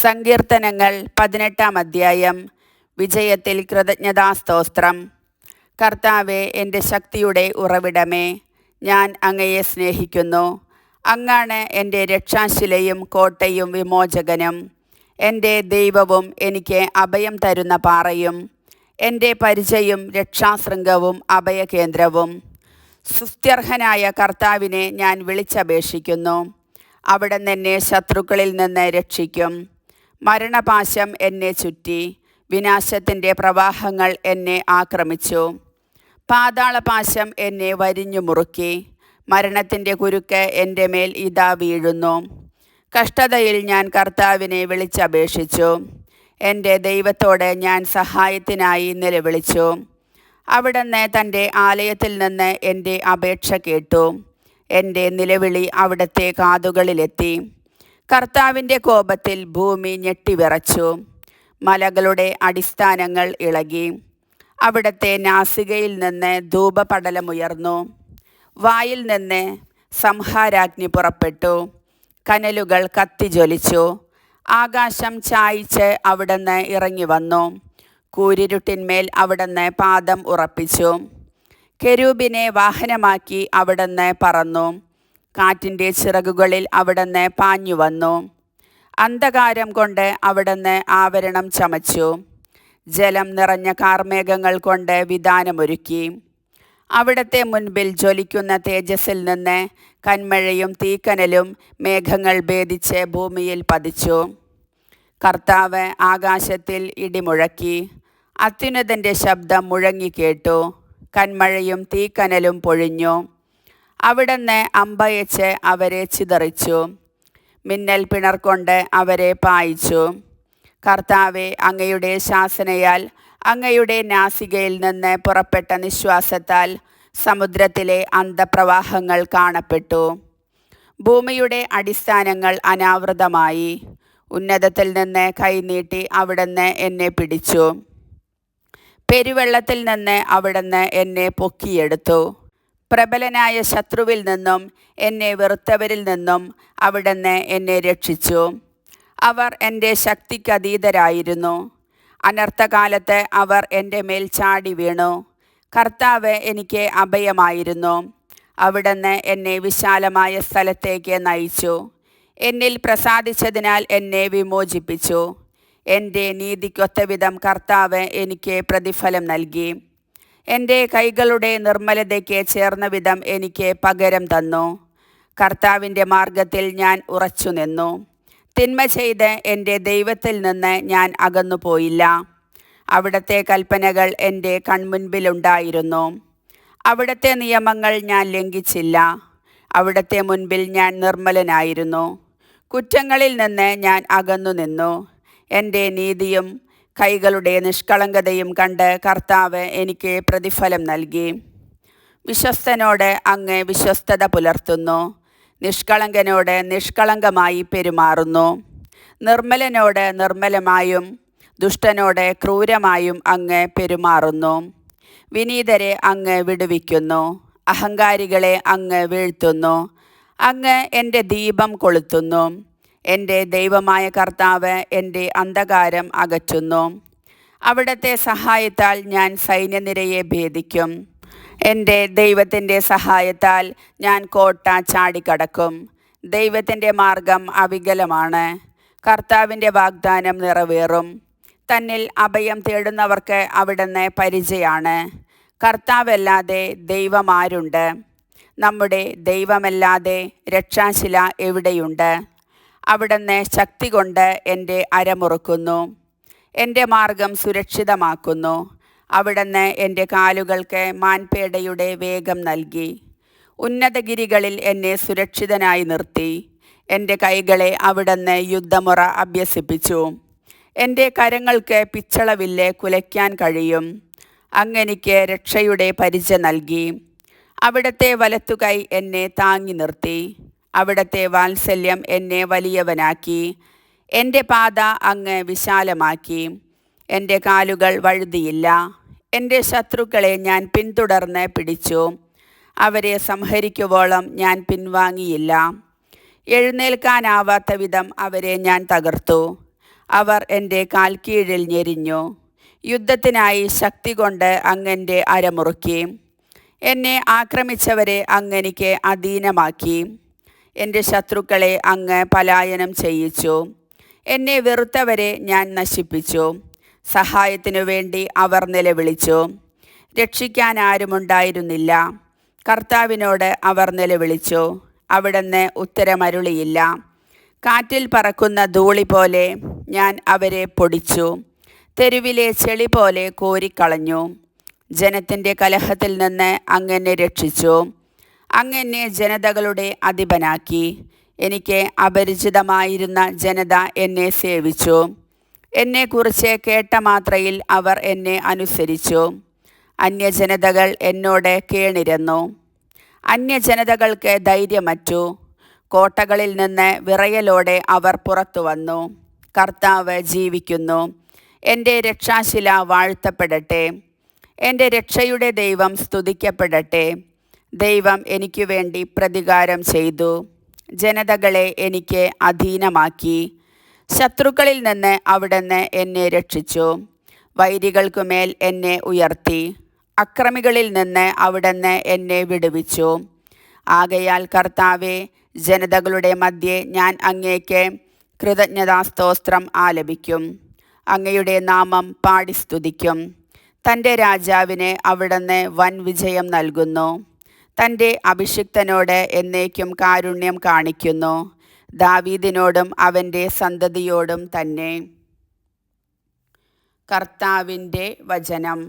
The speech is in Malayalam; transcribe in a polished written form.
സങ്കീർത്തനങ്ങൾ 18-ാം അധ്യായം. വിജയത്തിൽ കൃതജ്ഞതാസ്തോത്രം. കർത്താവേ, എൻ്റെ ശക്തിയുടെ ഉറവിടമേ, ഞാൻ അങ്ങയെ സ്നേഹിക്കുന്നു. അങ്ങാണ് എൻ്റെ രക്ഷാശിലയും കോട്ടയും വിമോചകനും, എൻ്റെ ദൈവവും എനിക്ക് അഭയം തരുന്ന പാറയും, എൻ്റെ പരിചയും രക്ഷാശൃംഗവും അഭയകേന്ദ്രവും. സ്തുത്യർഹനായ കർത്താവിനെ ഞാൻ വിളിച്ചപേക്ഷിക്കുന്നു. അവിടുന്ന് എന്നെ ശത്രുക്കളിൽ നിന്ന് രക്ഷിക്കും. മരണപാശം എന്നെ ചുറ്റി, വിനാശത്തിൻ്റെ പ്രവാഹങ്ങൾ എന്നെ ആക്രമിച്ചു. പാതാളപാശം എന്നെ വരിഞ്ഞു മുറുക്കി, മരണത്തിൻ്റെ കുരുക്ക് എൻ്റെ മേൽ ഇതാ വീഴുന്നു. കഷ്ടതയിൽ ഞാൻ കർത്താവിനെ വിളിച്ചപേക്ഷിച്ചു. എൻ്റെ ദൈവത്തോട് ഞാൻ സഹായത്തിനായി നിലവിളിച്ചു. അവിടുന്ന് തൻ്റെ ആലയത്തിൽ നിന്ന് എൻ്റെ അപേക്ഷ കേട്ടു. എൻ്റെ നിലവിളി അവിടുത്തെ കാതുകളിലെത്തി. കർത്താവിൻ്റെ കോപത്തിൽ ഭൂമി ഞെട്ടിവിറച്ചു, മലകളുടെ അടിസ്ഥാനങ്ങൾ ഇളകി. അവിടുത്തെ നാസികയിൽ നിന്ന് ധൂപപടലമുയർന്നു, വായിൽ നിന്ന് സംഹാരാഗ്നി പുറപ്പെട്ടു. കനലുകൾ കത്തിജ്വലിച്ചു. ആകാശം ചായിച്ച് അവിടുന്ന് ഇറങ്ങി വന്നു. കൂരിരുട്ടിന്മേൽ അവിടുന്ന് പാദം ഉറപ്പിച്ചു. കെരൂബിനെ വാഹനമാക്കി അവിടുന്ന് പറന്നു. കാറ്റിൻ്റെ ചിറകുകളിൽ അവിടുന്ന് പാഞ്ഞു വന്നു. അന്ധകാരം കൊണ്ട് അവിടുന്ന് ആവരണം ചമച്ചു. ജലം നിറഞ്ഞ കാർമേഘങ്ങൾ കൊണ്ട് വിധാനമൊരുക്കി. അവിടുത്തെ മുൻപിൽ ജ്വലിക്കുന്ന തേജസ്സിൽ നിന്ന് കന്മഴയും തീക്കനലും മേഘങ്ങൾ ഭേദിച്ച് ഭൂമിയിൽ പതിച്ചു. കർത്താവ് ആകാശത്തിൽ ഇടിമുഴക്കി. അത്യുന്നതൻ്റെ ശബ്ദം മുഴങ്ങിക്കേട്ടു. കന്മഴയും തീക്കനലും പൊഴിഞ്ഞു. അവിടുന്ന് അമ്പയച്ച് അവരെ ചിതറിച്ചു. മിന്നൽ പിണർകൊണ്ട് അവരെ പായിച്ചു. കർത്താവെ, അങ്ങയുടെ ശാസനയാൽ, അങ്ങയുടെ നാസികയിൽ നിന്ന് പുറപ്പെട്ട നിശ്വാസത്താൽ സമുദ്രത്തിലെ അന്തപ്രവാഹങ്ങൾ കാണപ്പെട്ടു. ഭൂമിയുടെ അടിസ്ഥാനങ്ങൾ അനാവൃതമായി. ഉന്നതത്തിൽ നിന്ന് കൈനീട്ടി അവിടുന്ന് എന്നെ പിടിച്ചു. പെരുവെള്ളത്തിൽ നിന്ന് അവിടുന്ന് എന്നെ പൊക്കിയെടുത്തു. പ്രബലനായ ശത്രുവിൽ നിന്നും എന്നെ വെറുത്തവരിൽ നിന്നും അവിടുന്ന് എന്നെ രക്ഷിച്ചു. അവർ എൻ്റെ ശക്തിക്കതീതരായിരുന്നു. അനർത്ഥകാലത്ത് അവർ എൻ്റെ മേൽ ചാടി വീണു. കർത്താവ് എനിക്ക് അഭയമായിരുന്നു. അവിടുന്ന് എന്നെ വിശാലമായ സ്ഥലത്തേക്ക് നയിച്ചു. എന്നിൽ പ്രസാദിച്ചതിനാൽ എന്നെ വിമോചിപ്പിച്ചു. എൻ്റെ നീതിക്കൊത്തവിധം കർത്താവ് എനിക്ക് പ്രതിഫലം നൽകി. എൻ്റെ കൈകളുടെ നിർമ്മലതയ്ക്ക് ചേർന്ന വിധം എനിക്ക് പകരം തന്നു. കർത്താവിൻ്റെ മാർഗത്തിൽ ഞാൻ ഉറച്ചു നിന്നു. തിന്മ ചെയ്ത് എൻ്റെ ദൈവത്തിൽ നിന്ന് ഞാൻ അകന്നു പോയില്ല. അവിടുത്തെ കൽപ്പനകൾ എൻ്റെ കൺമുൻപിലുണ്ടായിരുന്നു. അവിടുത്തെ നിയമങ്ങൾ ഞാൻ ലംഘിച്ചില്ല. അവിടുത്തെ മുൻപിൽ ഞാൻ നിർമ്മലനായിരുന്നു. കുറ്റങ്ങളിൽ നിന്ന് ഞാൻ അകന്നു നിന്നു. എൻ്റെ നീതിയും കൈകളുടെ നിഷ്കളങ്കതയും കണ്ട് കർത്താവ് എനിക്ക് പ്രതിഫലം നൽകി. വിശ്വസ്തനോട് അങ്ങ് വിശ്വസ്തത പുലർത്തുന്നു. നിഷ്കളങ്കനോട് നിഷ്കളങ്കമായി പെരുമാറുന്നു. നിർമ്മലനോട് നിർമ്മലമായും ദുഷ്ടനോട് ക്രൂരമായും അങ്ങ് പെരുമാറുന്നു. വിനീതരെ അങ്ങ് വിടുവിക്കുന്നു. അഹങ്കാരികളെ അങ്ങ് വീഴ്ത്തുന്നു. അങ്ങ് എൻ്റെ ദീപം കൊളുത്തുന്നു. എൻ്റെ ദൈവമായ കർത്താവ് എൻ്റെ അന്ധകാരം അകറ്റുന്നു. അവിടുത്തെ സഹായത്താൽ ഞാൻ സൈന്യനിരയെ ഭേദിക്കും. എൻ്റെ ദൈവത്തിൻ്റെ സഹായത്താൽ ഞാൻ കോട്ട ചാടിക്കടക്കും. ദൈവത്തിൻ്റെ മാർഗം അവികലമാണ്. കർത്താവിൻ്റെ വാഗ്ദാനം നിറവേറും. തന്നിൽ അഭയം തേടുന്നവർക്ക് അവിടുന്ന് പരിചയാണ്. കർത്താവല്ലാതെ ദൈവമാരുണ്ട്? നമ്മുടെ ദൈവമല്ലാതെ രക്ഷാശില എവിടെയുണ്ട്? അവിടുന്ന് ശക്തി കൊണ്ട് എൻ്റെ അരമുറുക്കുന്നു. എൻ്റെ മാർഗം സുരക്ഷിതമാക്കുന്നു. അവിടുന്ന് എൻ്റെ കാലുകൾക്ക് മാൻപേടയുടെ വേഗം നൽകി. ഉന്നതഗിരികളിൽ എന്നെ സുരക്ഷിതനായി നിർത്തി. എൻ്റെ കൈകളെ അവിടുന്ന് യുദ്ധമുറ അഭ്യസിപ്പിച്ചു. എൻ്റെ കരങ്ങൾക്ക് പിച്ചളവില്ല് കുലയ്ക്കാൻ കഴിയും. അങ്ങെനിക്ക് രക്ഷയുടെ പരിച നൽകി. അവിടുത്തെ വലത്തുകൈ എന്നെ താങ്ങി നിർത്തി. അവിടുത്തെ വാത്സല്യം എന്നെ വലിയവനാക്കി. എൻ്റെ പാത അങ്ങ് വിശാലമാക്കി. എൻ്റെ കാലുകൾ വഴുതിയില്ല. എൻ്റെ ശത്രുക്കളെ ഞാൻ പിന്തുടർന്ന് പിടിച്ചു. അവരെ സംഹരിക്കുവോളം ഞാൻ പിൻവാങ്ങിയില്ല. എഴുന്നേൽക്കാനാവാത്ത വിധം അവരെ ഞാൻ തകർത്തു. അവർ എൻ്റെ കാൽക്കീഴിൽ ഞെരിഞ്ഞു. യുദ്ധത്തിനായി ശക്തി കൊണ്ട് അങ്ങൻ്റെ അരമുറുക്കി. എന്നെ ആക്രമിച്ചവരെ അങ്ങെനിക്ക് അധീനമാക്കി. എൻ്റെ ശത്രുക്കളെ അങ്ങ് പലായനം ചെയ്യിച്ചു. എന്നെ വെറുത്തവരെ ഞാൻ നശിപ്പിച്ചു. സഹായത്തിനു വേണ്ടി അവർ നിലവിളിച്ചു. രക്ഷിക്കാൻ ആരുമുണ്ടായിരുന്നില്ല. കർത്താവിനോട് അവർ നിലവിളിച്ചു. അവിടുന്ന് ഉത്തരമരുളിയില്ല. കാറ്റിൽ പറക്കുന്ന ധൂളി പോലെ ഞാൻ അവരെ പൊടിച്ചു. തെരുവിലെ ചെളി പോലെ കോരിക്കളഞ്ഞു. ജനത്തിൻ്റെ കലഹത്തിൽ നിന്ന് അങ്ങെന്നെ രക്ഷിച്ചു. അങ്ങെന്നെ ജനതകളുടെ അധിപനാക്കി. എനിക്ക് അപരിചിതമായിരുന്ന ജനത എന്നെ സേവിച്ചു. എന്നെക്കുറിച്ച് കേട്ട മാത്രയിൽ അവർ എന്നെ അനുസരിച്ചു. അന്യജനതകൾ എന്നോട് കേണിരന്നു. അന്യജനതകൾക്ക് ധൈര്യമറ്റു. കോട്ടകളിൽ നിന്ന് വിറയലോടെ അവർ പുറത്തു വന്നു. കർത്താവ് ജീവിക്കുന്നു. എൻ്റെ രക്ഷാശില വാഴ്ത്തപ്പെടട്ടെ. എൻ്റെ രക്ഷയുടെ ദൈവം സ്തുതിക്കപ്പെടട്ടെ. ദൈവം എനിക്ക് വേണ്ടി പ്രതികാരം ചെയ്തു. ജനതകളെ എനിക്ക് അധീനമാക്കി. ശത്രുക്കളിൽ നിന്ന് അവിടുന്ന് എന്നെ രക്ഷിച്ചു. വൈരികൾക്കുമേൽ എന്നെ ഉയർത്തി. അക്രമികളിൽ നിന്ന് അവിടുന്ന് എന്നെ വിടുവിച്ചു. ആകയാൽ കർത്താവേ, ജനതകളുടെ മധ്യേ ഞാൻ അങ്ങേക്ക് കൃതജ്ഞതാസ്തോത്രം ആലപിക്കും. അങ്ങയുടെ നാമം പാടി സ്തുതിക്കും. തൻ്റെ രാജാവിന് അവിടുന്ന് വൻ വിജയം നൽകുന്നു. തൻ്റെ അഭിഷിക്തനോട് എന്നേക്കും കാരുണ്യം കാണിക്കുന്നു. ദാവീദിനോടും അവൻ്റെ സന്തതിയോടും തന്നെ. കർത്താവിൻ്റെ വചനം.